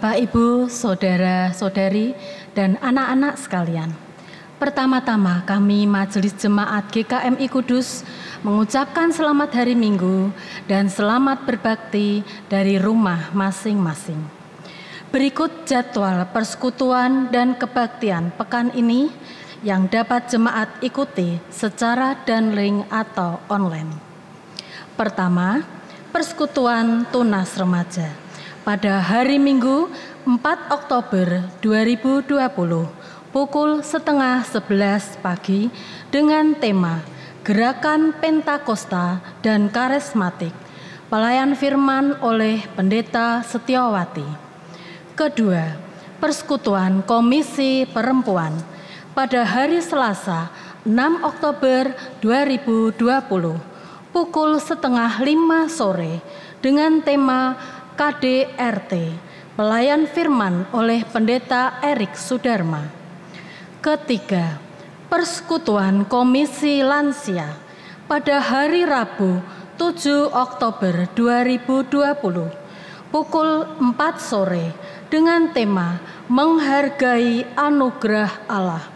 Bapak, Ibu, saudara-saudari, dan anak-anak sekalian. Pertama-tama kami Majelis Jemaat GKMI Kudus mengucapkan selamat hari Minggu dan selamat berbakti dari rumah masing-masing. Berikut jadwal persekutuan dan kebaktian pekan ini yang dapat jemaat ikuti secara daring atau online. Pertama, persekutuan tunas remaja pada hari Minggu 4 Oktober 2020 pukul 10:30 pagi dengan tema Gerakan Pentakosta dan Karismatik, pelayan firman oleh Pendeta Setiawati. Kedua, persekutuan Komisi Perempuan pada hari Selasa 6 Oktober 2020 pukul 4:30 sore dengan tema KDRT, pelayan firman oleh Pendeta Erik Sudarma. Ketiga, persekutuan Komisi Lansia pada hari Rabu 7 Oktober 2020 pukul 4 sore dengan tema Menghargai Anugerah Allah,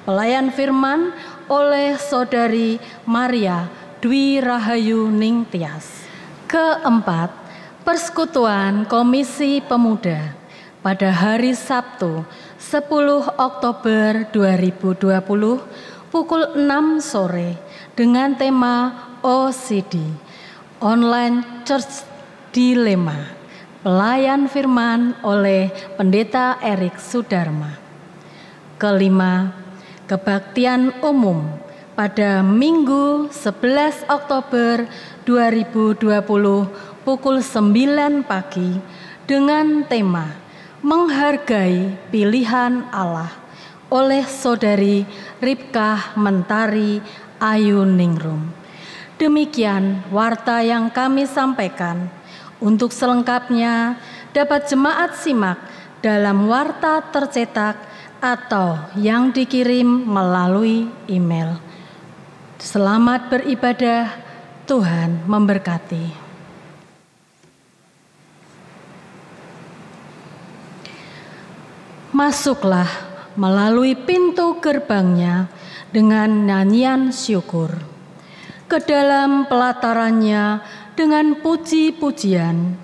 pelayan firman oleh Saudari Maria Dwi Rahayu Ningtyas. Keempat, persekutuan Komisi Pemuda pada hari Sabtu 10 Oktober 2020 pukul 6 sore dengan tema OCD, Online Church Dilemma, pelayan firman oleh Pendeta Erik Sudarma. Kelima, kebaktian umum pada Minggu 11 Oktober 2020 pukul 9 pagi dengan tema Menghargai Pilihan Allah oleh Saudari Ripkah Mentari Ayu Ningrum. Demikian warta yang kami sampaikan. Untuk selengkapnya dapat jemaat simak dalam warta tercetak atau yang dikirim melalui email. Selamat beribadah, Tuhan memberkati. Masuklah melalui pintu gerbangnya dengan nyanyian syukur, ke dalam pelatarannya dengan puji-pujian.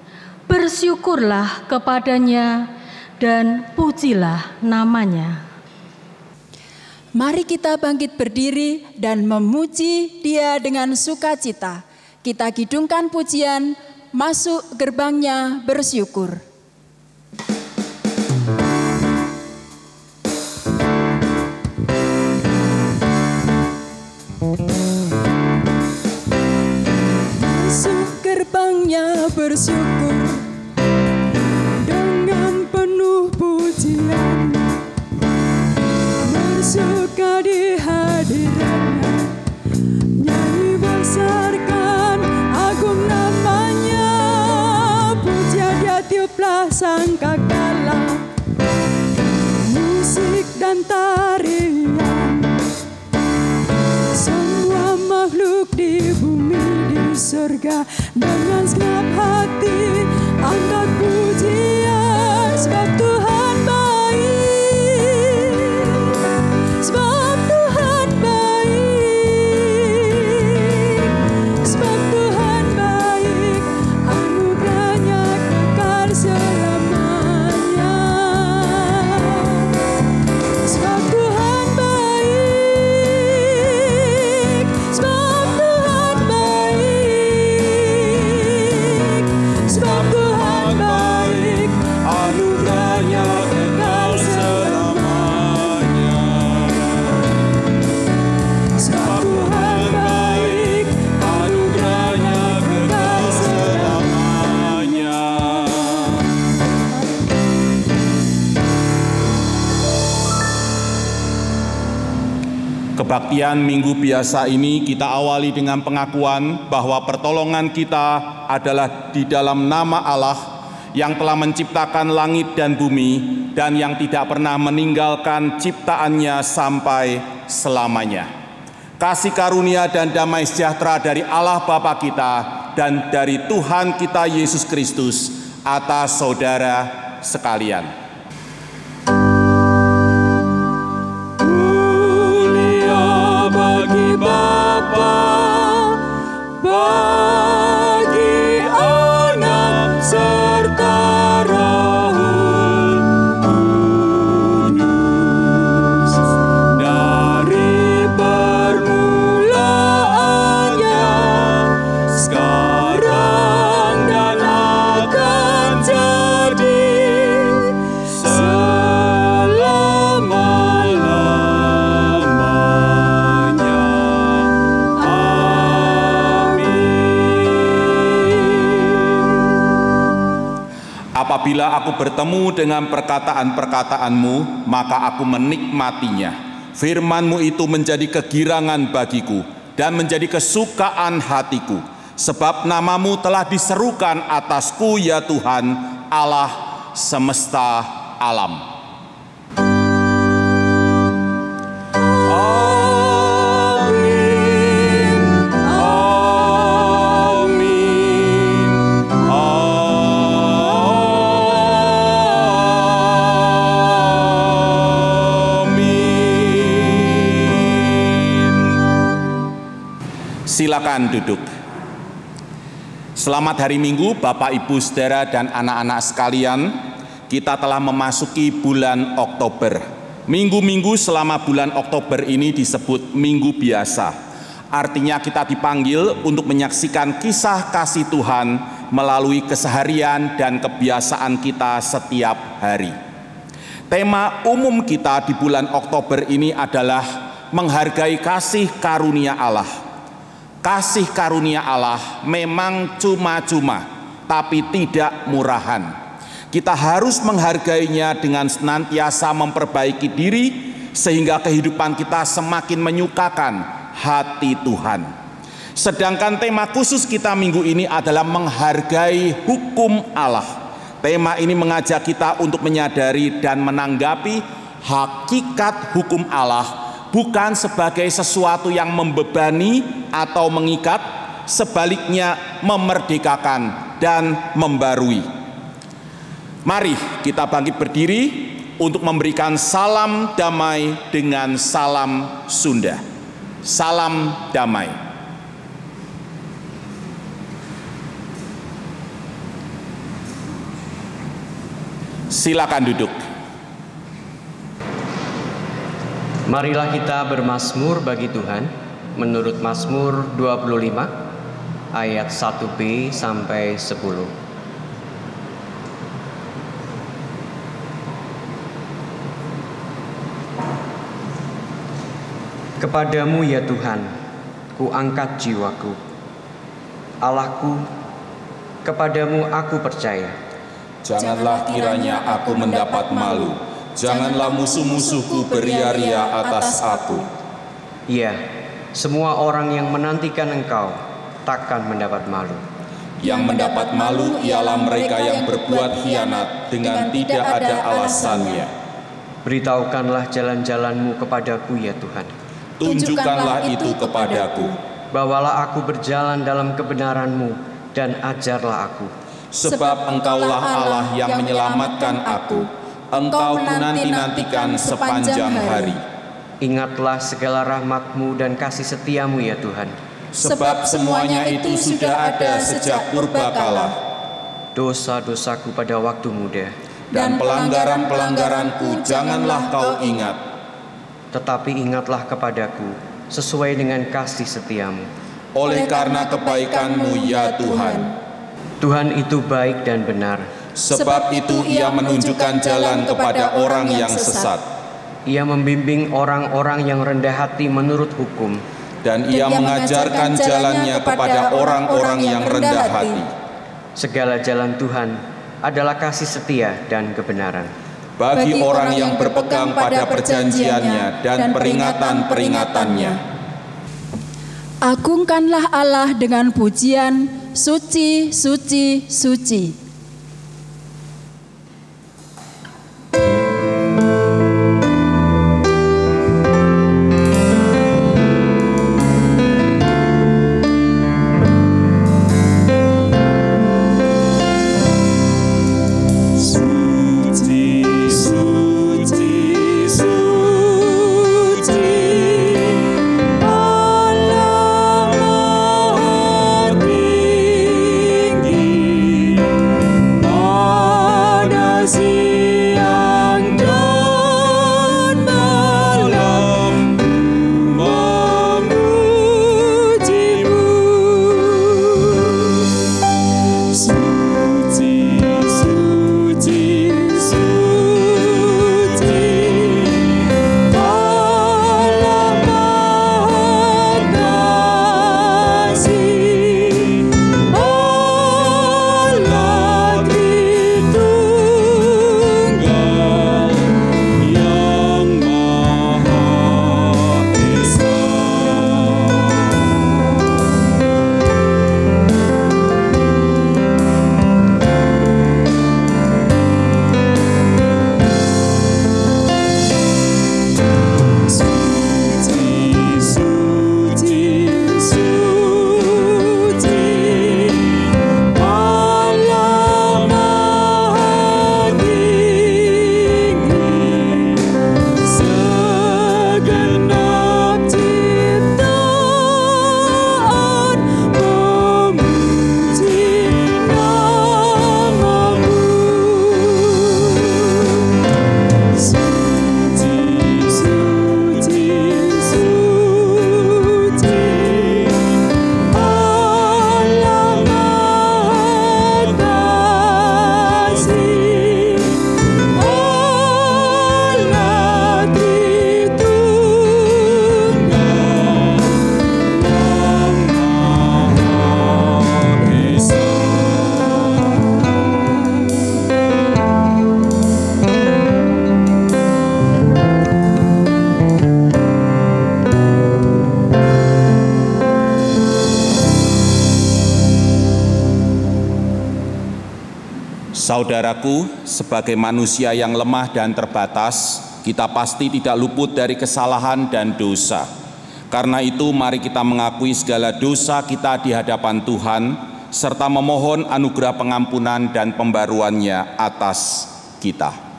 Bersyukurlah kepadanya dan pujilah namanya. Mari kita bangkit berdiri dan memuji Dia dengan sukacita. Kita kidungkan pujian, masuk gerbangnya bersyukur. Masuk gerbangnya bersyukur dengan penuh pujian, bersuka di hadiratnya, nyanyi besarkan agung namanya, pujian Dia tiuplah sangkakala, musik dan tarian. Semua makhluk di bumi, di surga, dengan segenap hati angkat pujian, sebab Tuhan baik, sebab Tuhan baik, sebab Tuhan baik, anugerahnya kekal selamanya, sebab Tuhan baik, sebab Tuhan baik, sebab Tuhan baik, anugerahnya kekal selamanya, sebab Tuhan baik, anugerahnya kekal selamanya. Kebaktian Minggu Biasa ini kita awali dengan pengakuan bahwa pertolongan kita adalah di dalam nama Allah yang telah menciptakan langit dan bumi dan yang tidak pernah meninggalkan ciptaannya sampai selamanya. Kasih karunia dan damai sejahtera dari Allah Bapa kita dan dari Tuhan kita Yesus Kristus atas saudara sekalian. Mulia bagi Bapa, bagi Anak serta Roh Kudus, dari permulaannya, sekarang dan akan jadi selama-lamanya. Apabila aku bertemu dengan perkataan-perkataanmu, maka aku menikmatinya. Firman-Mu itu menjadi kegirangan bagiku dan menjadi kesukaan hatiku. Sebab nama-Mu telah diserukan atasku, ya Tuhan, Allah semesta alam. Silakan duduk. Selamat hari Minggu, Bapak, Ibu, Saudara, dan anak-anak sekalian. Kita telah memasuki bulan Oktober. Minggu-minggu selama bulan Oktober ini disebut minggu biasa. Artinya kita dipanggil untuk menyaksikan kisah kasih Tuhan melalui keseharian dan kebiasaan kita setiap hari. Tema umum kita di bulan Oktober ini adalah menghargai kasih karunia Allah. Kasih karunia Allah memang cuma-cuma, tapi tidak murahan. Kita harus menghargainya dengan senantiasa memperbaiki diri, sehingga kehidupan kita semakin menyukakan hati Tuhan. Sedangkan tema khusus kita minggu ini adalah menghargai hukum Allah. Tema ini mengajak kita untuk menyadari dan menanggapi hakikat hukum Allah, bukan sebagai sesuatu yang membebani atau mengikat, sebaliknya memerdekakan dan membarui. Mari kita bangkit berdiri untuk memberikan salam damai dengan salam Sunda. Salam damai. Silakan duduk. Marilah kita bermazmur bagi Tuhan menurut Mazmur 25 ayat 1b sampai 10. Kepadamu ya Tuhan, ku angkat jiwaku. Allahku, kepadamu aku percaya. Janganlah kiranya aku mendapat malu. Janganlah musuh-musuhku beria-ria atas aku. Ya, semua orang yang menantikan Engkau takkan mendapat malu. Yang mendapat malu ialah mereka yang berbuat khianat dengan tidak ada alasannya. Beritahukanlah jalan-jalan-Mu kepadaku ya Tuhan. Tunjukkanlah itu kepadaku. Bawalah aku berjalan dalam kebenaran-Mu dan ajarlah aku. Sebab Engkaulah Allah yang menyelamatkan aku. Engkau nanti-nantikan sepanjang hari. Ingatlah segala rahmat-Mu dan kasih setia-Mu ya Tuhan. Sebab semuanya itu sudah ada sejak purbakala. Dosa-dosaku pada waktu muda Dan pelanggaran-pelanggaranku janganlah kau ingat. Tetapi ingatlah kepadaku sesuai dengan kasih setia-Mu. Oleh karena kebaikan-Mu ya Tuhan. Tuhan itu baik dan benar. Sebab itu ia menunjukkan jalan kepada orang yang sesat. Ia membimbing orang-orang yang rendah hati menurut hukum. Dan ia mengajarkan jalannya kepada orang-orang yang rendah hati. Segala jalan Tuhan adalah kasih setia dan kebenaran. Bagi orang yang berpegang pada perjanjiannya dan peringatan-peringatannya. Agungkanlah Allah dengan pujian, suci, suci, suci. Suci Saudaraku, sebagai manusia yang lemah dan terbatas, kita pasti tidak luput dari kesalahan dan dosa. Karena itu, mari kita mengakui segala dosa kita di hadapan Tuhan, serta memohon anugerah pengampunan dan pembaruannya atas kita.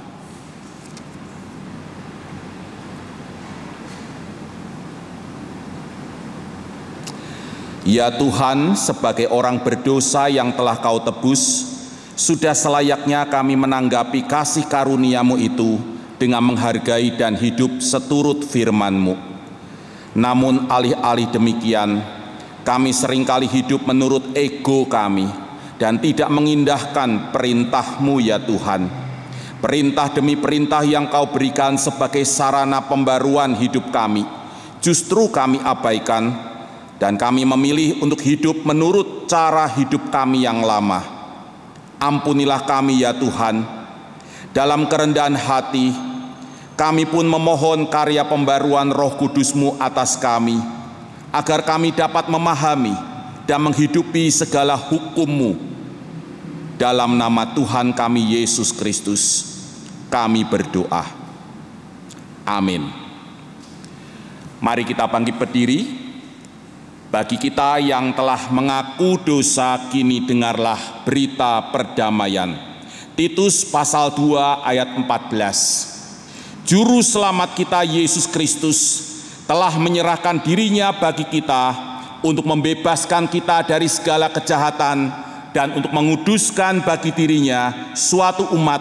Ya Tuhan, sebagai orang berdosa yang telah Kau tebus, sudah selayaknya kami menanggapi kasih karunia-Mu itu dengan menghargai dan hidup seturut firman-Mu. Namun alih-alih demikian, kami seringkali hidup menurut ego kami dan tidak mengindahkan perintah-Mu ya Tuhan. Perintah demi perintah yang Kau berikan sebagai sarana pembaruan hidup kami, justru kami abaikan dan kami memilih untuk hidup menurut cara hidup kami yang lama. Ampunilah kami ya Tuhan. Dalam kerendahan hati, kami pun memohon karya pembaruan Roh Kudus-Mu atas kami, agar kami dapat memahami dan menghidupi segala hukum-Mu. Dalam nama Tuhan kami Yesus Kristus, kami berdoa. Amin. Mari kita bangkit berdiri. Bagi kita yang telah mengaku dosa, kini dengarlah berita perdamaian. Titus pasal 2 ayat 14. Juru selamat kita Yesus Kristus telah menyerahkan dirinya bagi kita untuk membebaskan kita dari segala kejahatan dan untuk menguduskan bagi dirinya suatu umat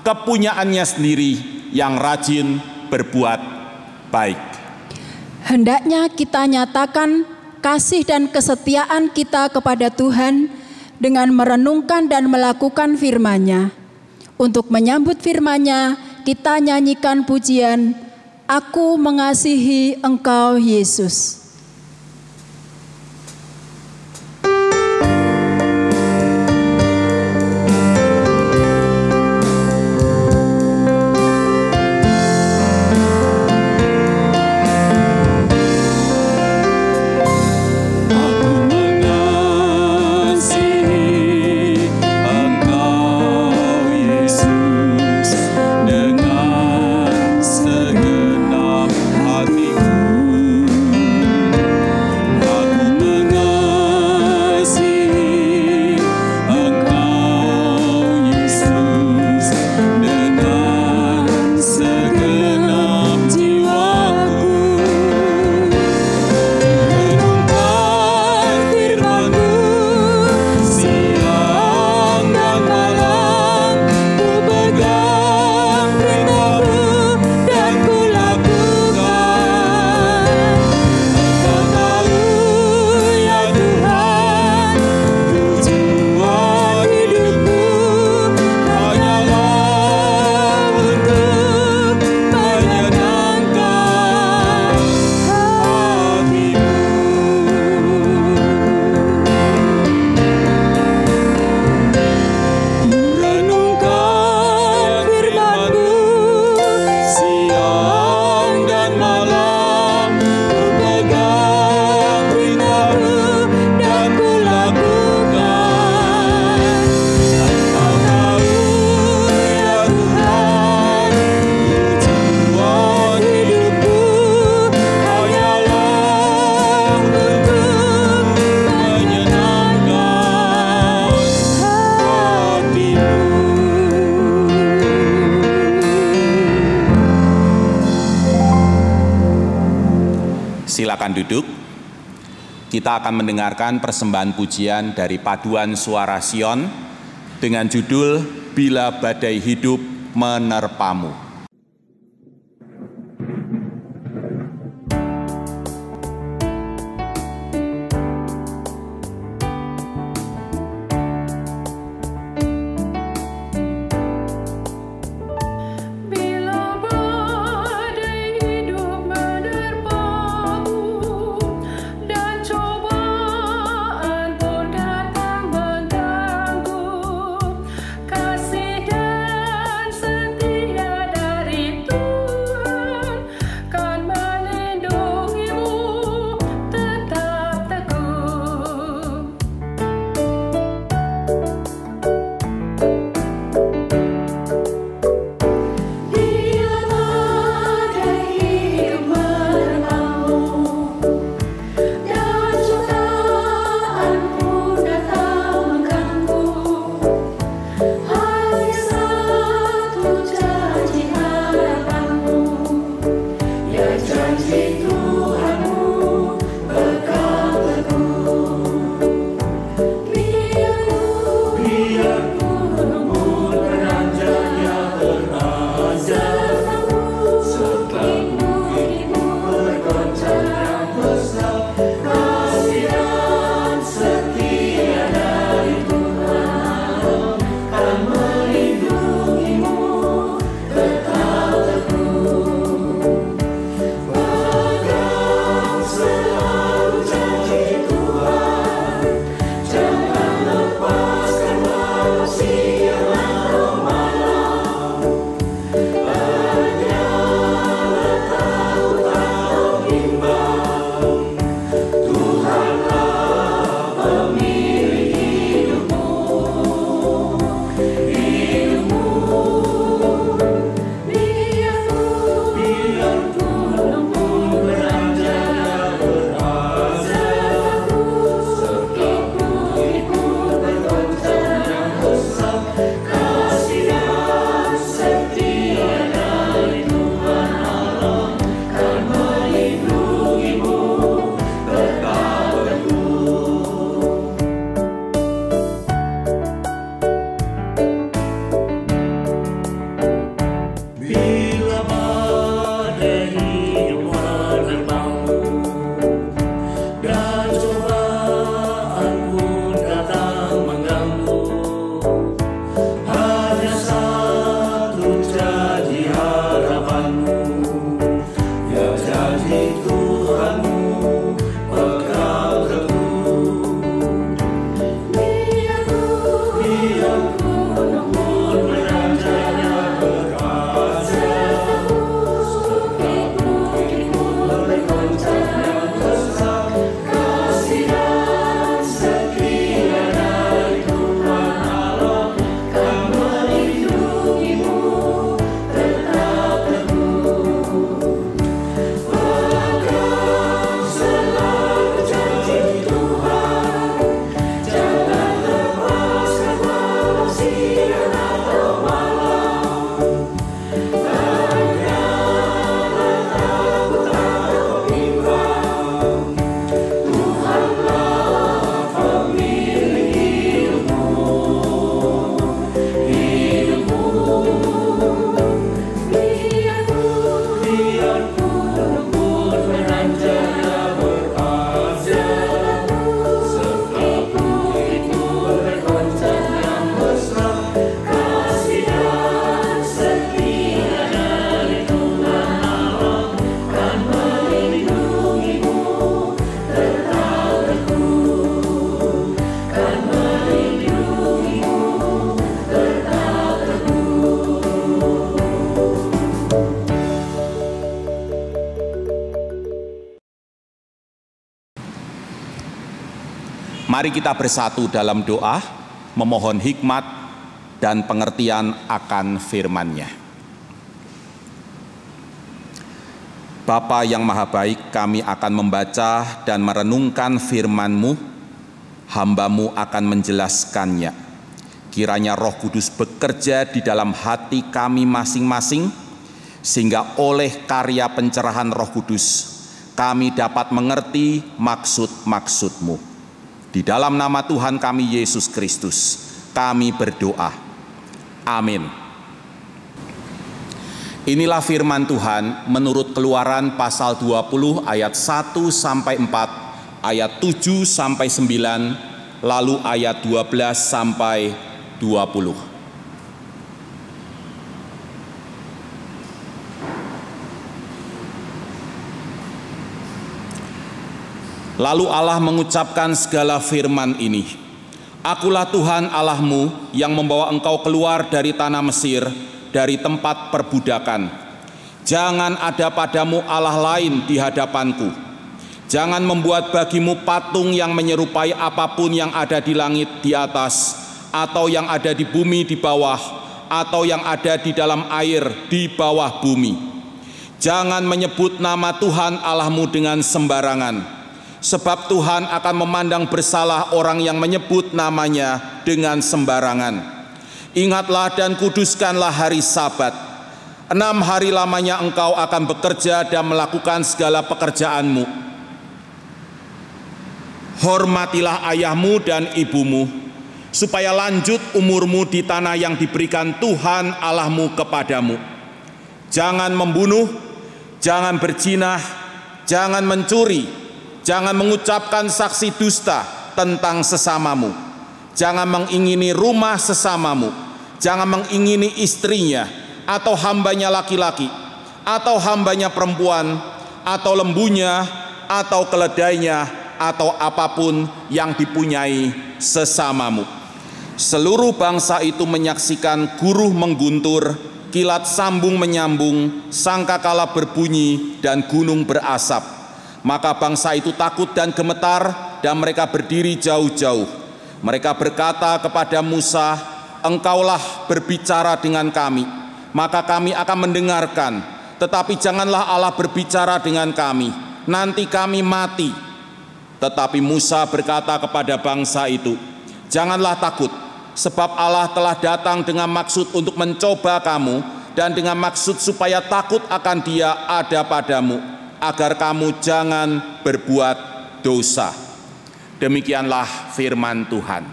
kepunyaannya sendiri yang rajin berbuat baik. Hendaknya kita nyatakan kasih dan kesetiaan kita kepada Tuhan dengan merenungkan dan melakukan firman-Nya. Untuk menyambut firman-Nya, kita nyanyikan pujian, Aku mengasihi Engkau Yesus. Silakan duduk. Kita akan mendengarkan persembahan pujian dari Paduan Suara Sion dengan judul Bila Badai Hidup Menerpamu. Kasih dan setia Mari kita bersatu dalam doa, memohon hikmat dan pengertian akan firman-Nya. Bapa yang Maha Baik, kami akan membaca dan merenungkan firman-Mu, hamba-Mu akan menjelaskannya. Kiranya Roh Kudus bekerja di dalam hati kami masing-masing, sehingga oleh karya pencerahan Roh Kudus, kami dapat mengerti maksud-maksud-Mu. Di dalam nama Tuhan kami Yesus Kristus, kami berdoa. Amin. Inilah firman Tuhan menurut Keluaran pasal 20 ayat 1 sampai 4, ayat 7 sampai 9, lalu ayat 12 sampai 20. Lalu Allah mengucapkan segala firman ini, Akulah Tuhan Allahmu yang membawa engkau keluar dari tanah Mesir, dari tempat perbudakan. Jangan ada padamu Allah lain di hadapanku. Jangan membuat bagimu patung yang menyerupai apapun yang ada di langit di atas, atau yang ada di bumi di bawah, atau yang ada di dalam air di bawah bumi. Jangan menyebut nama Tuhan Allahmu dengan sembarangan, sebab Tuhan akan memandang bersalah orang yang menyebut namanya dengan sembarangan. Ingatlah dan kuduskanlah hari Sabat. 6 hari lamanya engkau akan bekerja dan melakukan segala pekerjaanmu. Hormatilah ayahmu dan ibumu, supaya lanjut umurmu di tanah yang diberikan Tuhan Allahmu kepadamu. Jangan membunuh, jangan berzina, jangan mencuri, jangan mengucapkan saksi dusta tentang sesamamu. Jangan mengingini rumah sesamamu. Jangan mengingini istrinya, atau hambanya laki-laki, atau hambanya perempuan, atau lembunya, atau keledainya, atau apapun yang dipunyai sesamamu. Seluruh bangsa itu menyaksikan guruh mengguntur, kilat sambung menyambung, sangkakala berbunyi, dan gunung berasap. Maka bangsa itu takut dan gemetar, dan mereka berdiri jauh-jauh. Mereka berkata kepada Musa, Engkaulah berbicara dengan kami, maka kami akan mendengarkan. Tetapi janganlah Allah berbicara dengan kami, nanti kami mati. Tetapi Musa berkata kepada bangsa itu, Janganlah takut, sebab Allah telah datang dengan maksud untuk mencoba kamu, dan dengan maksud supaya takut akan Dia ada padamu, agar kamu jangan berbuat dosa. Demikianlah firman Tuhan.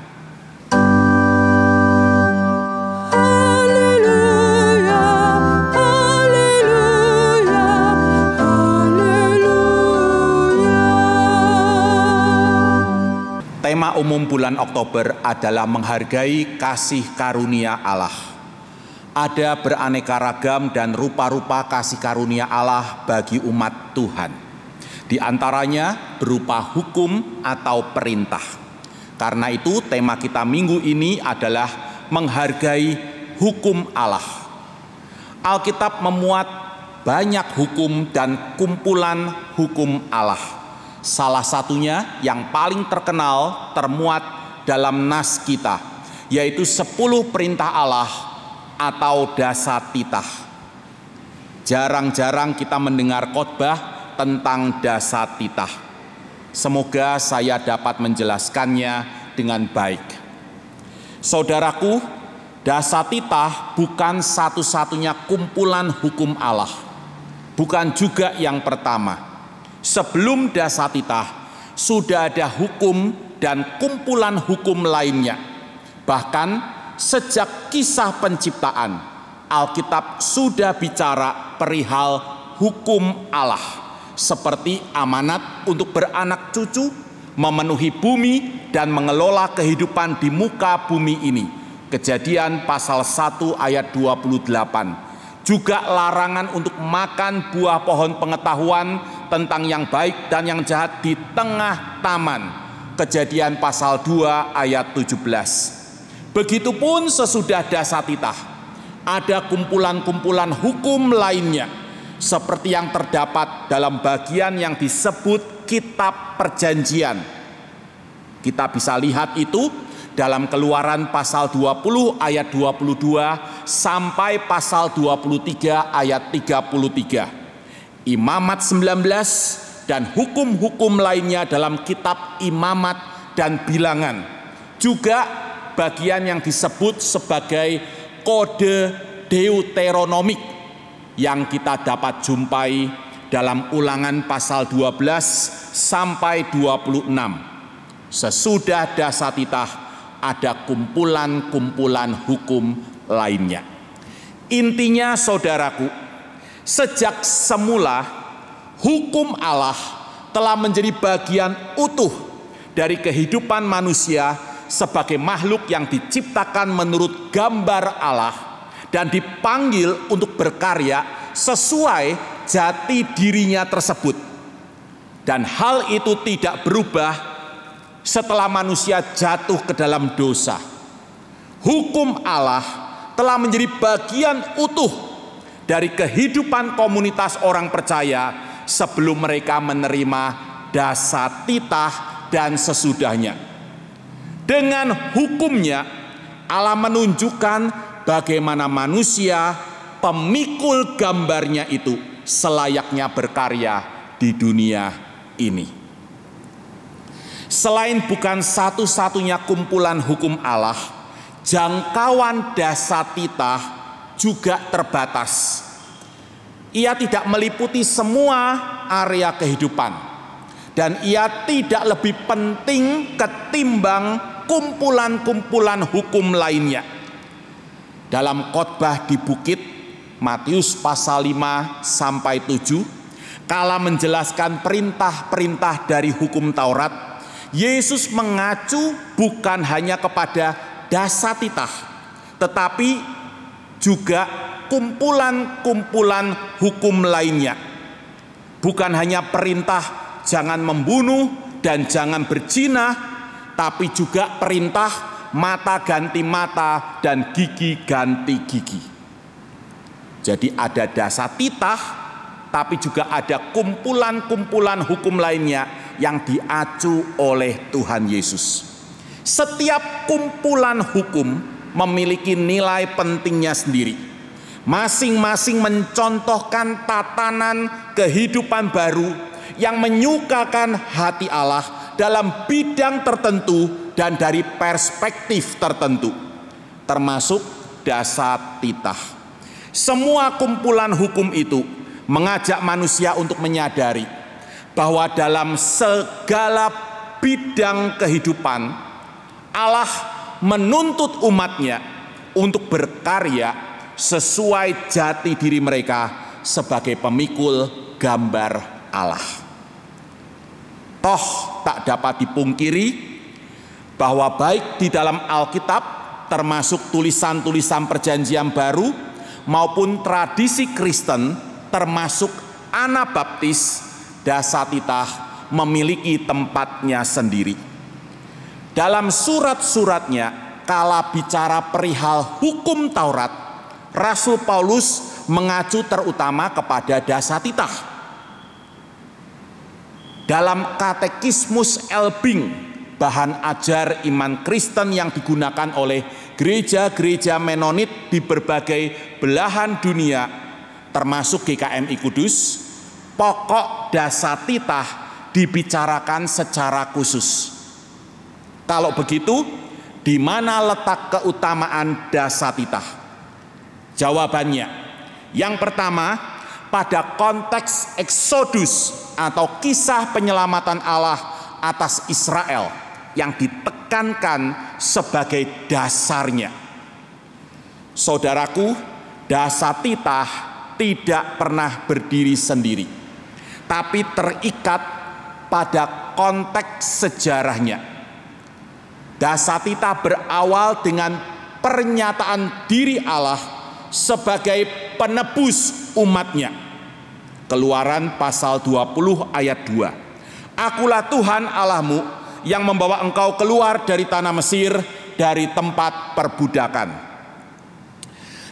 Haleluya, haleluya, haleluya. Tema umum bulan Oktober adalah menghargai kasih karunia Allah. Ada beraneka ragam dan rupa-rupa kasih karunia Allah bagi umat Tuhan. Di antaranya berupa hukum atau perintah. Karena itu tema kita minggu ini adalah menghargai hukum Allah. Alkitab memuat banyak hukum dan kumpulan hukum Allah. Salah satunya yang paling terkenal termuat dalam nas kita, yaitu 10 perintah Allah atau dasatitah. Jarang-jarang kita mendengar khotbah tentang dasatitah. Semoga saya dapat menjelaskannya dengan baik. Saudaraku, dasatitah bukan satu-satunya kumpulan hukum Allah. Bukan juga yang pertama. Sebelum dasatitah, sudah ada hukum dan kumpulan hukum lainnya. Bahkan sejak kisah penciptaan, Alkitab sudah bicara perihal hukum Allah, seperti amanat untuk beranak cucu, memenuhi bumi, dan mengelola kehidupan di muka bumi ini. Kejadian pasal 1 ayat 28. Juga larangan untuk makan buah pohon pengetahuan tentang yang baik dan yang jahat di tengah taman. Kejadian pasal 2 ayat 17. Begitupun sesudah dasatitah, ada kumpulan-kumpulan hukum lainnya, seperti yang terdapat dalam bagian yang disebut Kitab Perjanjian. Kita bisa lihat itu dalam Keluaran pasal 20 ayat 22 sampai pasal 23 ayat 33. Imamat 19 dan hukum-hukum lainnya dalam kitab Imamat dan Bilangan. Juga bagian yang disebut sebagai kode Deuteronomik yang kita dapat jumpai dalam Ulangan pasal 12 sampai 26. Sesudah Dasatitah ada kumpulan-kumpulan hukum lainnya. Intinya saudaraku, sejak semula hukum Allah telah menjadi bagian utuh dari kehidupan manusia sebagai makhluk yang diciptakan menurut gambar Allah dan dipanggil untuk berkarya sesuai jati dirinya tersebut. Dan hal itu tidak berubah setelah manusia jatuh ke dalam dosa. Hukum Allah telah menjadi bagian utuh dari kehidupan komunitas orang percaya sebelum mereka menerima Dasatitah dan sesudahnya. Dengan hukumnya, Allah menunjukkan bagaimana manusia, pemikul gambarnya itu, selayaknya berkarya di dunia ini. Selain bukan satu-satunya kumpulan hukum Allah, jangkauan Dasatitah juga terbatas. Ia tidak meliputi semua area kehidupan, dan ia tidak lebih penting ketimbang kumpulan-kumpulan hukum lainnya. Dalam khotbah di bukit, Matius pasal 5 sampai 7, kala menjelaskan perintah-perintah dari hukum Taurat, Yesus mengacu bukan hanya kepada Dasatitah, tetapi juga kumpulan-kumpulan hukum lainnya. Bukan hanya perintah jangan membunuh dan jangan berzina, tapi juga perintah mata ganti mata dan gigi ganti gigi. Jadi ada Dasatitah, tapi juga ada kumpulan-kumpulan hukum lainnya yang diacu oleh Tuhan Yesus. Setiap kumpulan hukum memiliki nilai pentingnya sendiri. Masing-masing mencontohkan tatanan kehidupan baru yang menyukakan hati Allah dalam bidang tertentu dan dari perspektif tertentu, termasuk Dasatitah. Semua kumpulan hukum itu mengajak manusia untuk menyadari bahwa dalam segala bidang kehidupan Allah menuntut umatnya untuk berkarya sesuai jati diri mereka sebagai pemikul gambar Allah. Toh tak dapat dipungkiri bahwa baik di dalam Alkitab, termasuk tulisan-tulisan Perjanjian Baru maupun tradisi Kristen, termasuk Anabaptis, Dasatitah memiliki tempatnya sendiri. Dalam surat-suratnya, kala bicara perihal hukum Taurat, Rasul Paulus mengacu terutama kepada Dasatitah. Dalam Katekismus Elbing, bahan ajar iman Kristen yang digunakan oleh gereja-gereja Menonit di berbagai belahan dunia, termasuk GKMI Kudus, pokok Dasatitah dibicarakan secara khusus. Kalau begitu, di mana letak keutamaan Dasatitah? Jawabannya, yang pertama, pada konteks Eksodus atau kisah penyelamatan Allah atas Israel yang ditekankan sebagai dasarnya. Saudaraku, Dasatitah tidak pernah berdiri sendiri, tapi terikat pada konteks sejarahnya. Dasatitah berawal dengan pernyataan diri Allah sebagai penebus umatnya. Keluaran pasal 20 ayat 2. Akulah Tuhan Allahmu yang membawa engkau keluar dari tanah Mesir, dari tempat perbudakan.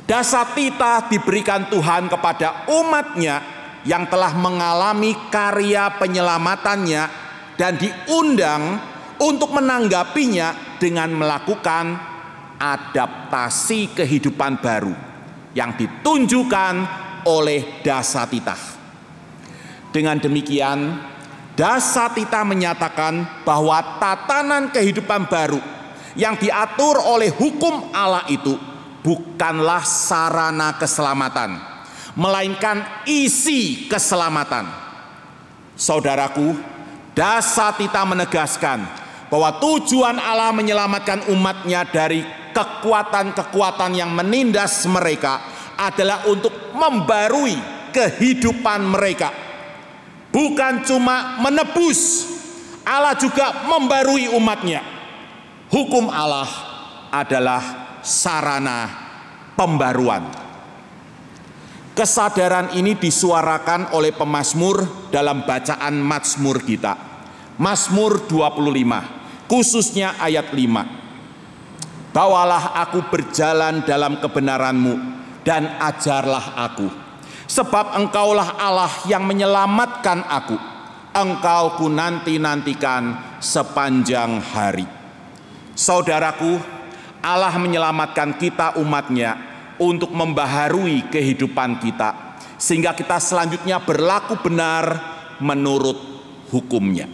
Dasatitah diberikan Tuhan kepada umatnya yang telah mengalami karya penyelamatannya dan diundang untuk menanggapinya dengan melakukan adaptasi kehidupan baru yang ditunjukkan oleh Dasatita. Dengan demikian, Dasatita menyatakan bahwa tatanan kehidupan baru yang diatur oleh hukum Allah itu bukanlah sarana keselamatan, melainkan isi keselamatan. Saudaraku, Dasatita menegaskan bahwa tujuan Allah menyelamatkan umatnya dari kekuatan-kekuatan yang menindas mereka adalah untuk membarui kehidupan mereka. Bukan cuma menebus, Allah juga membarui umatnya. Hukum Allah adalah sarana pembaruan. Kesadaran ini disuarakan oleh pemazmur dalam bacaan Mazmur kita. Mazmur 25, khususnya ayat 5. Bawalah aku berjalan dalam kebenaran-Mu dan ajarlah aku. Sebab Engkaulah Allah yang menyelamatkan aku. Engkau ku nanti-nantikan sepanjang hari. Saudaraku, Allah menyelamatkan kita umatnya untuk membaharui kehidupan kita, sehingga kita selanjutnya berlaku benar menurut hukumnya.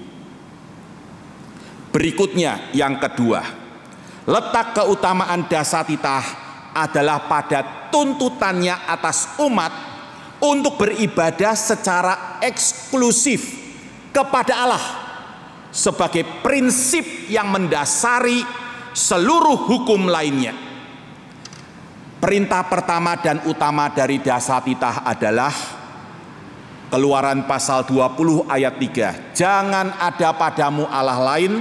Berikutnya yang kedua, letak keutamaan Dasatita adalah pada tuntutannya atas umat untuk beribadah secara eksklusif kepada Allah sebagai prinsip yang mendasari seluruh hukum lainnya. Perintah pertama dan utama dari Dasatita adalah Keluaran pasal 20 ayat 3. Jangan ada padamu Allah lain,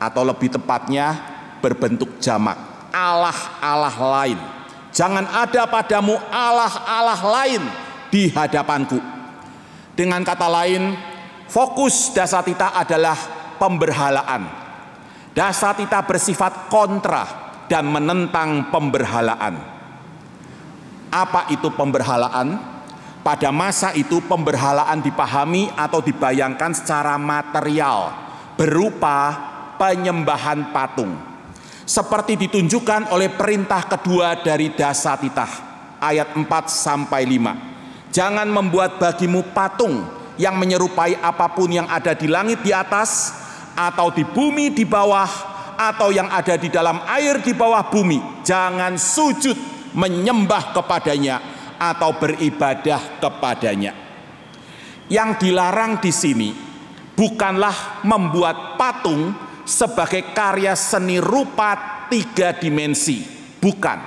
atau lebih tepatnya berbentuk jamak, Allah-Allah lain. Jangan ada padamu Allah-Allah lain di hadapanku. Dengan kata lain, fokus Dasatita adalah pemberhalaan. Dasatita bersifat kontra dan menentang pemberhalaan. Apa itu pemberhalaan? Pada masa itu pemberhalaan dipahami atau dibayangkan secara material berupa penyembahan patung, seperti ditunjukkan oleh perintah kedua dari Dasatita ayat 4-5. Jangan membuat bagimu patung yang menyerupai apapun yang ada di langit di atas, atau di bumi di bawah, atau yang ada di dalam air di bawah bumi. Jangan sujud menyembah kepadanya atau beribadah kepadanya. Yang dilarang di sini bukanlah membuat patung sebagai karya seni rupa 3 dimensi, bukan,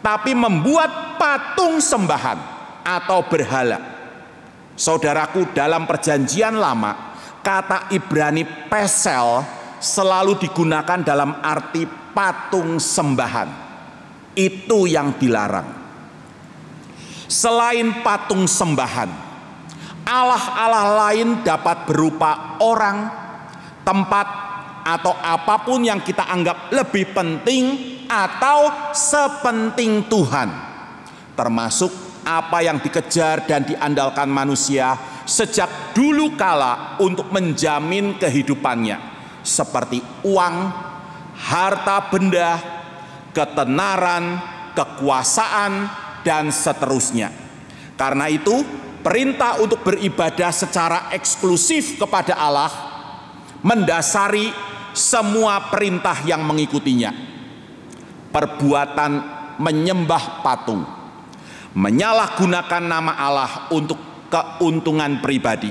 tapi membuat patung sembahan atau berhala. Saudaraku, dalam Perjanjian Lama, kata Ibrani pesel selalu digunakan dalam arti patung sembahan. Itu yang dilarang. Selain patung sembahan, Allah-Allah lain dapat berupa orang, tempat, atau apapun yang kita anggap lebih penting atau sepenting Tuhan, termasuk apa yang dikejar dan diandalkan manusia sejak dulu kala untuk menjamin kehidupannya, seperti uang, harta benda, ketenaran, kekuasaan, dan seterusnya. Karena itu, perintah untuk beribadah secara eksklusif kepada Allah mendasari semua perintah yang mengikutinya. Perbuatan menyembah patung, menyalahgunakan nama Allah untuk keuntungan pribadi,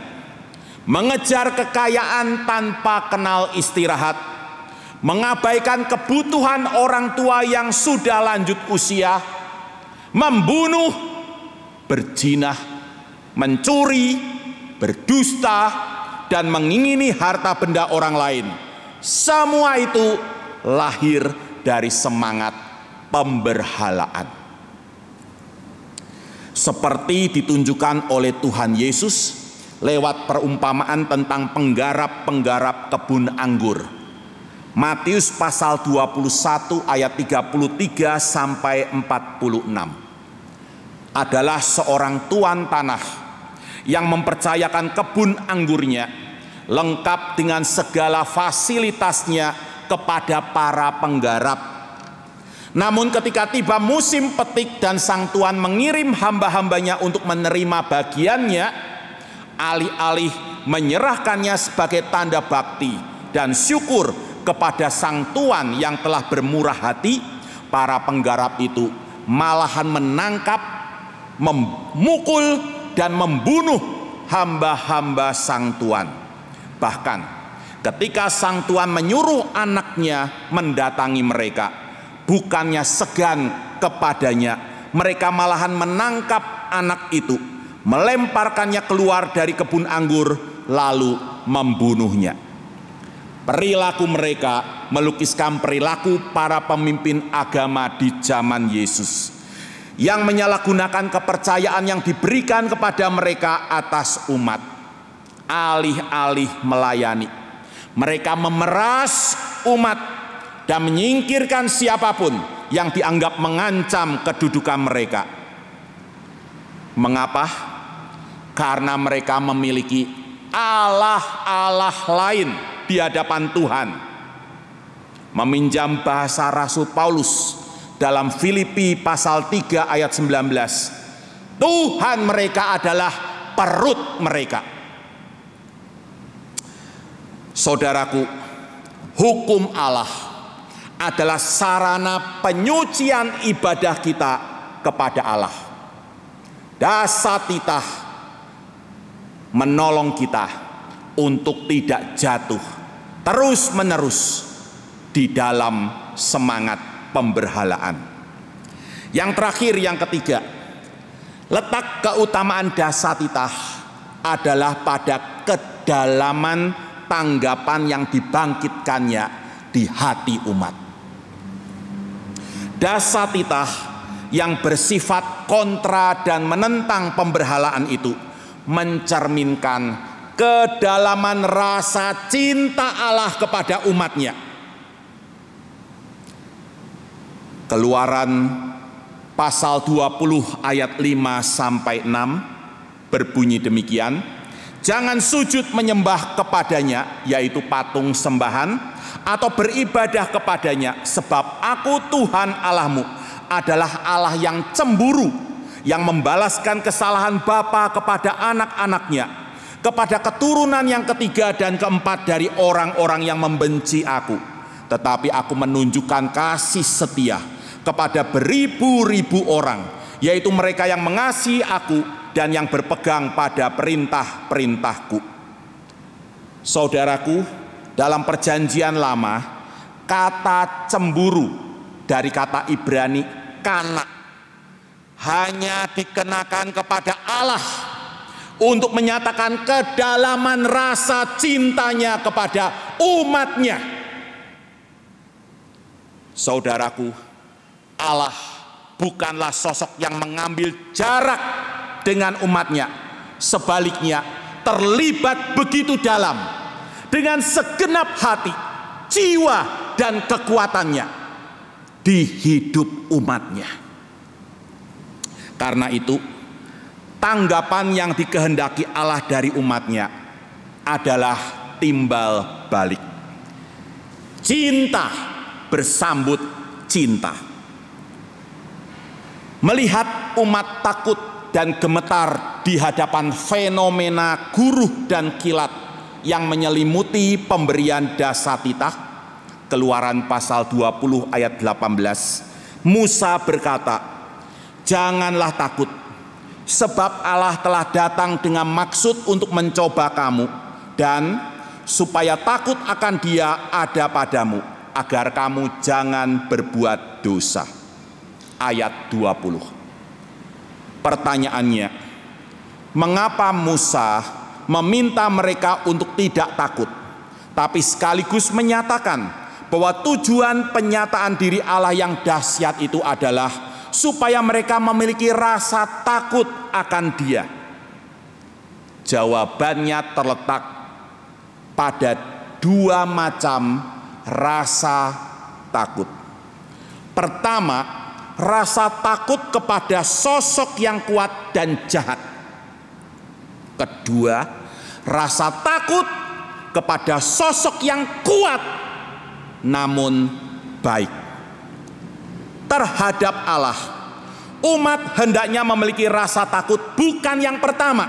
mengejar kekayaan tanpa kenal istirahat, mengabaikan kebutuhan orang tua yang sudah lanjut usia, membunuh, berzina, mencuri, berdusta, dan mengingini harta benda orang lain. Semua itu lahir dari semangat pemberhalaan. Seperti ditunjukkan oleh Tuhan Yesus lewat perumpamaan tentang penggarap-penggarap kebun anggur. Matius pasal 21 ayat 33 sampai 46. Adalah seorang tuan tanah yang mempercayakan kebun anggurnya lengkap dengan segala fasilitasnya kepada para penggarap. Namun ketika tiba musim petik dan sang tuan mengirim hamba-hambanya untuk menerima bagiannya, alih-alih menyerahkannya sebagai tanda bakti dan syukur kepada sang tuan yang telah bermurah hati, para penggarap itu malahan menangkap, memukul dan membunuh hamba-hamba sang tuan. Bahkan ketika sang tuan menyuruh anaknya mendatangi mereka, bukannya segan kepadanya, mereka malahan menangkap anak itu, melemparkannya keluar dari kebun anggur, lalu membunuhnya. Perilaku mereka melukiskan perilaku para pemimpin agama di zaman Yesus, yang menyalahgunakan kepercayaan yang diberikan kepada mereka atas umat. Alih-alih melayani, mereka memeras umat dan menyingkirkan siapapun yang dianggap mengancam kedudukan mereka. Mengapa? Karena mereka memiliki Allah-Allah lain di hadapan Tuhan. Meminjam bahasa Rasul Paulus dalam Filipi pasal 3 ayat 19, Tuhan mereka adalah perut mereka. Saudaraku, hukum Allah adalah sarana penyucian ibadah kita kepada Allah. Dasatitah menolong kita untuk tidak jatuh terus-menerus di dalam semangat pemberhalaan. Yang terakhir, yang ketiga, letak keutamaan dasatitah adalah pada kedalaman tanggapan yang dibangkitkannya di hati umat. Dasatitah yang bersifat kontra dan menentang pemberhalaan itu mencerminkan kedalaman rasa cinta Allah kepada umatnya. Keluaran pasal 20 ayat 5 sampai 6 berbunyi demikian, jangan sujud menyembah kepadanya, yaitu patung sembahan, atau beribadah kepadanya, sebab aku Tuhan Allahmu adalah Allah yang cemburu, yang membalaskan kesalahan bapa kepada anak-anaknya, kepada keturunan yang ketiga dan keempat dari orang-orang yang membenci aku. Tetapi aku menunjukkan kasih setia kepada beribu-ribu orang, yaitu mereka yang mengasihi aku dan yang berpegang pada perintah-perintahku. Saudaraku, dalam perjanjian lama, kata cemburu dari kata Ibrani kana hanya dikenakan kepada Allah untuk menyatakan kedalaman rasa cintanya kepada umatnya. Saudaraku, Allah bukanlah sosok yang mengambil jarak dengan umatnya. Sebaliknya, terlibat begitu dalam dengan segenap hati, jiwa, dan kekuatannya di hidup umatnya. Karena itu, tanggapan yang dikehendaki Allah dari umatnya adalah timbal balik. Cinta bersambut cinta. Melihat umat takut dan gemetar di hadapan fenomena guruh dan kilat yang menyelimuti pemberian dasatitah, Keluaran pasal 20 ayat 18, Musa berkata, janganlah takut, sebab Allah telah datang dengan maksud untuk mencoba kamu, dan supaya takut akan Dia ada padamu, agar kamu jangan berbuat dosa. Ayat 20. Pertanyaannya, mengapa Musa meminta mereka untuk tidak takut, tapi sekaligus menyatakan bahwa tujuan penyataan diri Allah yang dahsyat itu adalah supaya mereka memiliki rasa takut akan Dia? Jawabannya terletak pada dua macam rasa takut. Pertama, rasa takut kepada sosok yang kuat dan jahat. Kedua, rasa takut kepada sosok yang kuat namun baik. Terhadap Allah, umat hendaknya memiliki rasa takut bukan yang pertama,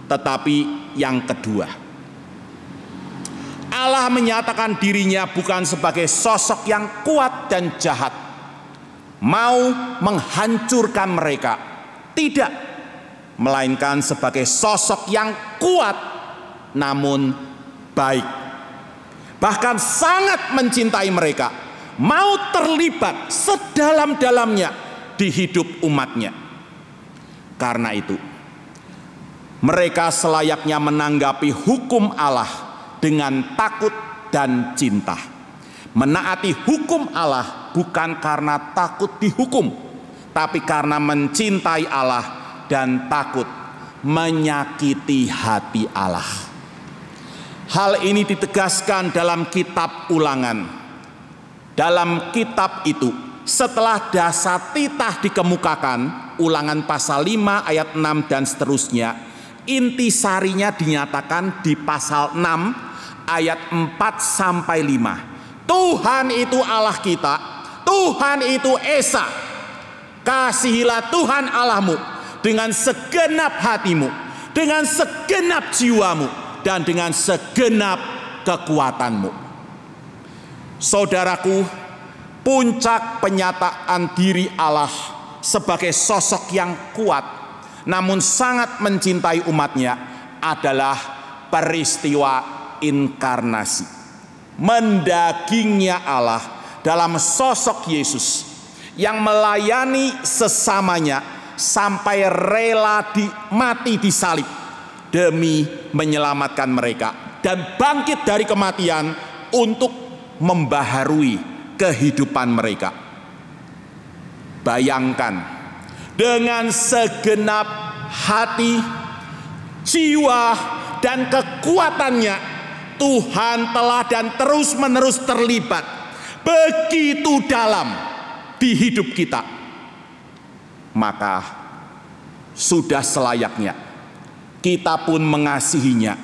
tetapi yang kedua. Allah menyatakan dirinya bukan sebagai sosok yang kuat dan jahat, mau menghancurkan mereka. Tidak, melainkan sebagai sosok yang kuat namun baik. Bahkan sangat mencintai mereka, mau terlibat sedalam-dalamnya di hidup umatnya. Karena itu, mereka selayaknya menanggapi hukum Allah dengan takut dan cinta. Menaati hukum Allah bukan karena takut dihukum, tapi karena mencintai Allah dan takut menyakiti hati Allah. Hal ini ditegaskan dalam kitab Ulangan. Dalam kitab itu, setelah dasar titah dikemukakan, Ulangan pasal 5 ayat 6 dan seterusnya, intisarinya dinyatakan di pasal 6 ayat 4 sampai 5. Tuhan itu Allah kita, Tuhan itu Esa. Kasihilah Tuhan Allahmu dengan segenap hatimu, dengan segenap jiwamu, dan dengan segenap kekuatanmu. Saudaraku, puncak penyataan diri Allah sebagai sosok yang kuat namun sangat mencintai umatnya adalah peristiwa inkarnasi, mendagingnya Allah dalam sosok Yesus yang melayani sesamanya sampai rela mati di salib demi menyelamatkan mereka dan bangkit dari kematian untuk membaharui kehidupan mereka. Bayangkan, dengan segenap hati, jiwa, dan kekuatannya Tuhan telah dan terus-menerus terlibat begitu dalam di hidup kita. Maka sudah selayaknya kita pun mengasihinya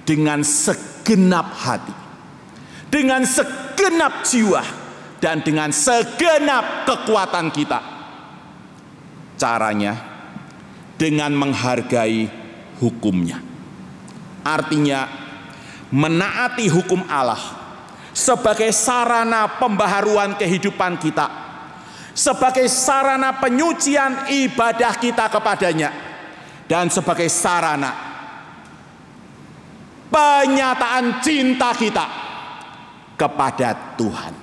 dengan segenap hati, dengan segenap jiwa, dan dengan segenap kekuatan kita. Caranya dengan menghargai hukumnya. Artinya menaati hukum Allah sebagai sarana pembaharuan kehidupan kita, sebagai sarana penyucian ibadah kita kepadanya, dan sebagai sarana penyataan cinta kita kepada Tuhan.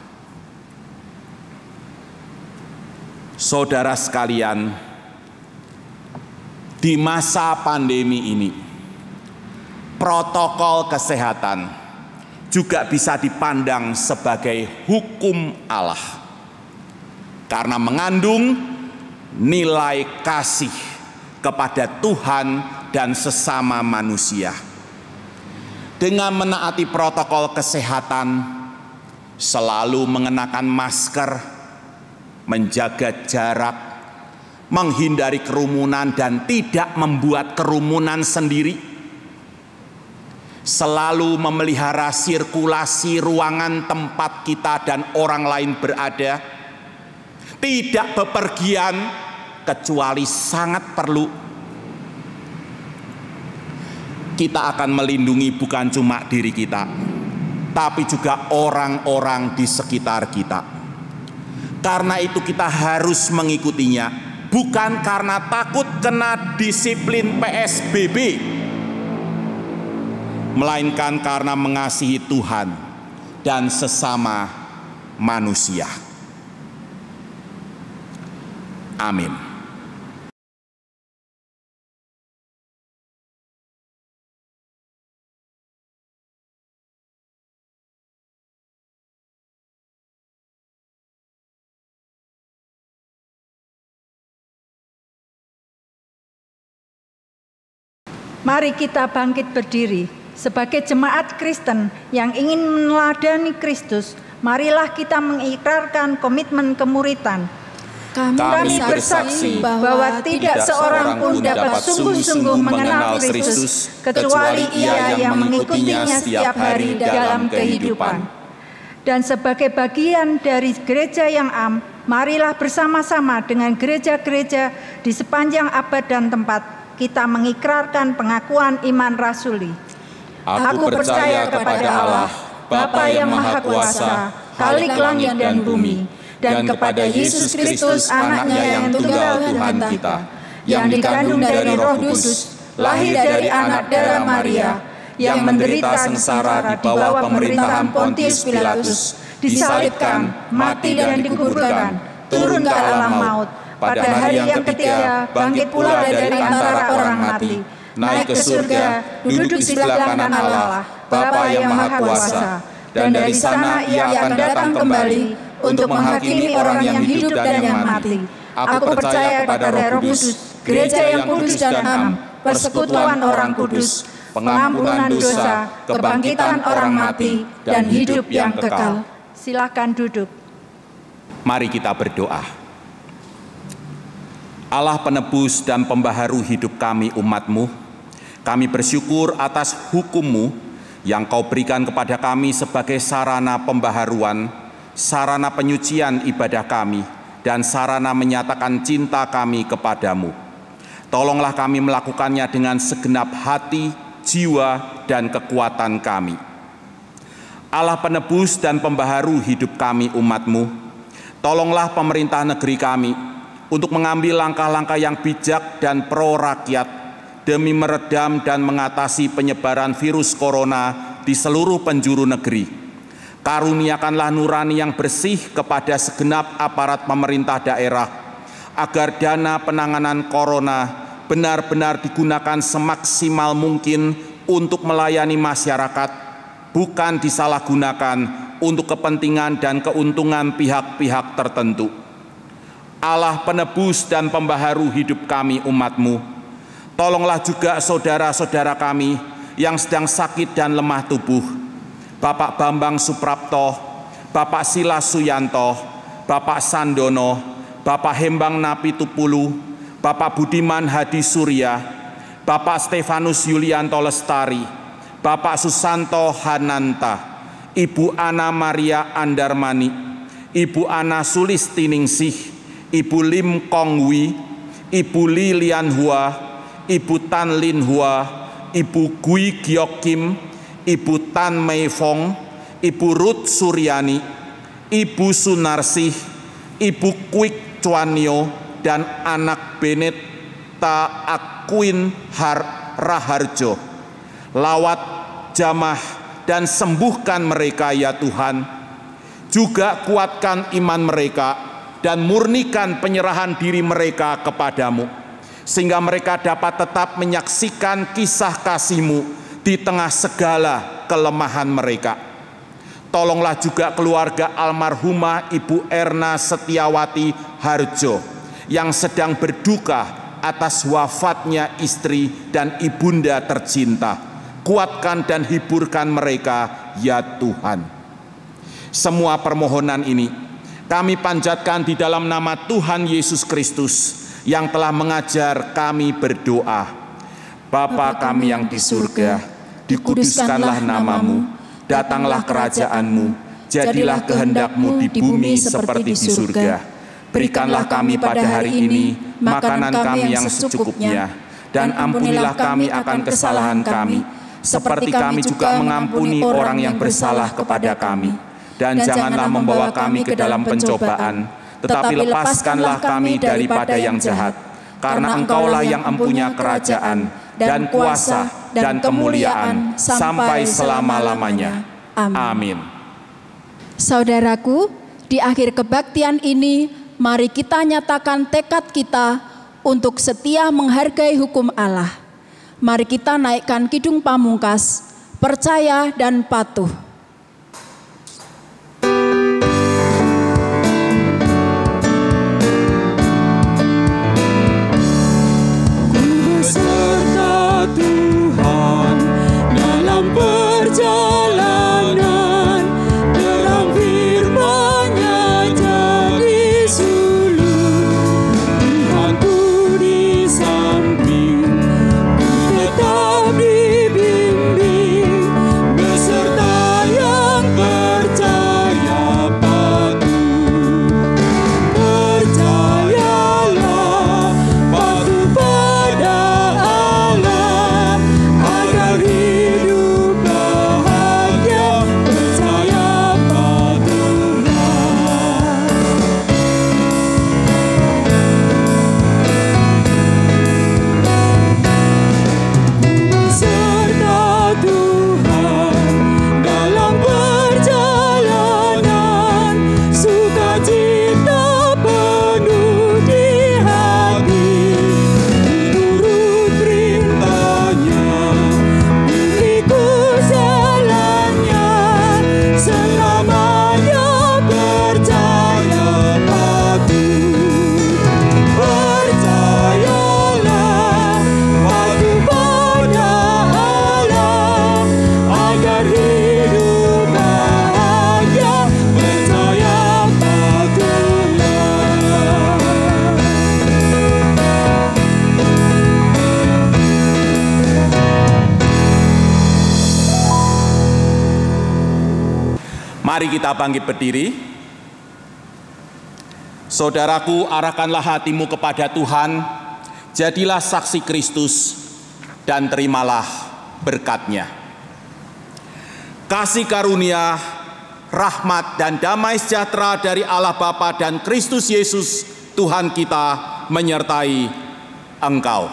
Saudara sekalian, di masa pandemi ini, protokol kesehatan juga bisa dipandang sebagai hukum Allah karena mengandung nilai kasih kepada Tuhan dan sesama manusia. Dengan menaati protokol kesehatan, selalu mengenakan masker, menjaga jarak, menghindari kerumunan dan tidak membuat kerumunan sendiri, selalu memelihara sirkulasi ruangan tempat kita dan orang lain berada, tidak bepergian kecuali sangat perlu, kita akan melindungi bukan cuma diri kita, tapi juga orang-orang di sekitar kita. Karena itu kita harus mengikutinya, bukan karena takut kena disiplin PSBB, melainkan karena mengasihi Tuhan dan sesama manusia. Amin. Mari kita bangkit berdiri sebagai jemaat Kristen yang ingin meneladani Kristus. Marilah kita mengikrarkan komitmen kemuritan. Kami bersaksi bahwa tidak seorang pun dapat sungguh-sungguh mengenal Kristus kecuali ia yang mengikutinya setiap hari dalam kehidupan. Dan sebagai bagian dari gereja yang am, marilah bersama-sama dengan gereja-gereja di sepanjang abad dan tempat kita mengikrarkan pengakuan iman rasuli. Aku percaya kepada Allah, Bapa yang Maha Kuasa, Khalik langit dan bumi, dan kepada Yesus Kristus, Anaknya yang tunggal Tuhan kita, yang dikandung dari Roh Kudus, lahir dari anak darah Maria, yang menderita sengsara di bawah pemerintahan Pontius Pilatus, disalibkan, mati dan dikuburkan, turun ke alam maut, pada hari yang ketiga bangkit pula dari antara orang mati, naik ke surga, duduk di sebelah kanan Allah, Bapa yang Maha Kuasa, dan dari sana ia akan datang kembali untuk menghakimi orang yang hidup dan yang mati. Aku percaya kepada Roh Kudus, gereja yang kudus dan am, persekutuan orang kudus, pengampunan dosa, kebangkitan orang mati, dan hidup yang kekal. Silakan duduk. Mari kita berdoa. Allah penebus dan pembaharu hidup kami umat-Mu, kami bersyukur atas hukum-Mu yang Kau berikan kepada kami sebagai sarana pembaharuan, sarana penyucian ibadah kami, dan sarana menyatakan cinta kami kepadamu. Tolonglah kami melakukannya dengan segenap hati, jiwa, dan kekuatan kami. Allah penebus dan pembaharu hidup kami umat-Mu, tolonglah pemerintah negeri kami untuk mengambil langkah-langkah yang bijak dan pro rakyat demi meredam dan mengatasi penyebaran virus corona di seluruh penjuru negeri. Karuniakanlah nurani yang bersih kepada segenap aparat pemerintah daerah, agar dana penanganan corona benar-benar digunakan semaksimal mungkin untuk melayani masyarakat, bukan disalahgunakan untuk kepentingan dan keuntungan pihak-pihak tertentu. Allah penebus dan pembaharu hidup kami umat-Mu, tolonglah juga saudara-saudara kami yang sedang sakit dan lemah tubuh, Bapak Bambang Suprapto, Bapak Silas Suyanto, Bapak Sandono, Bapak Hembang Napitupulu, Bapak Budiman Hadi Surya, Bapak Stefanus Yulianto Lestari, Bapak Susanto Hananta, Ibu Ana Maria Andarmani, Ibu Ana Sulistiningsih, Ibu Lim Kongwi, Ibu Lilian Hua, Ibu Tan Lin Hua, Ibu Gui Giok Kim, Ibu Tan Mei Fong, Ibu Ruth Suryani, Ibu Sunarsih, Ibu Kwik Chwanyo, dan anak Beneta Akuin Raharjo. Lawat, jamah, dan sembuhkan mereka ya Tuhan. Juga kuatkan iman mereka dan murnikan penyerahan diri mereka kepadamu, sehingga mereka dapat tetap menyaksikan kisah kasih-Mu di tengah segala kelemahan mereka. Tolonglah juga keluarga almarhumah Ibu Erna Setiawati Harjo yang sedang berduka atas wafatnya istri dan ibunda tercinta. Kuatkan dan hiburkan mereka ya Tuhan. Semua permohonan ini kami panjatkan di dalam nama Tuhan Yesus Kristus yang telah mengajar kami berdoa. Bapa kami yang di surga, dikuduskanlah nama-Mu, datanglah kerajaan-Mu, jadilah kehendak-Mu di bumi seperti di surga. Berikanlah kami pada hari ini makanan kami yang secukupnya, dan ampunilah kami akan kesalahan kami, seperti kami juga mengampuni orang yang bersalah kepada kami. Dan janganlah membawa kami ke dalam pencobaan, tetapi lepaskanlah kami daripada yang jahat. Karena Engkaulah yang empunya kerajaan, dan kuasa, dan kemuliaan, sampai selama-lamanya. Amin. Saudaraku, di akhir kebaktian ini, mari kita nyatakan tekad kita untuk setia menghargai hukum Allah. Mari kita naikkan kidung pamungkas, percaya dan patuh. Tuhan dalam perjalanan, terang firman-Nya jadi sulur. Mari kita bangkit berdiri. Saudaraku, arahkanlah hatimu kepada Tuhan, jadilah saksi Kristus, dan terimalah berkat-Nya. Kasih karunia, rahmat, dan damai sejahtera dari Allah Bapa dan Kristus Yesus, Tuhan kita, menyertai engkau.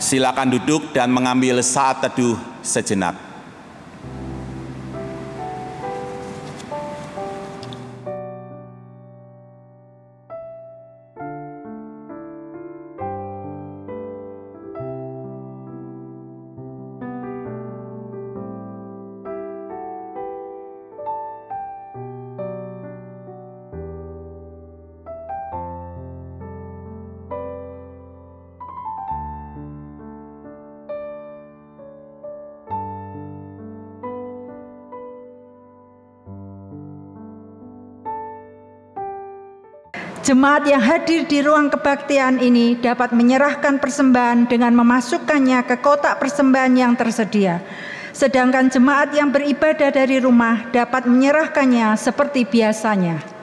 Silakan duduk dan mengambil saat teduh sejenak. Jemaat yang hadir di ruang kebaktian ini dapat menyerahkan persembahan dengan memasukkannya ke kotak persembahan yang tersedia. Sedangkan jemaat yang beribadah dari rumah dapat menyerahkannya seperti biasanya.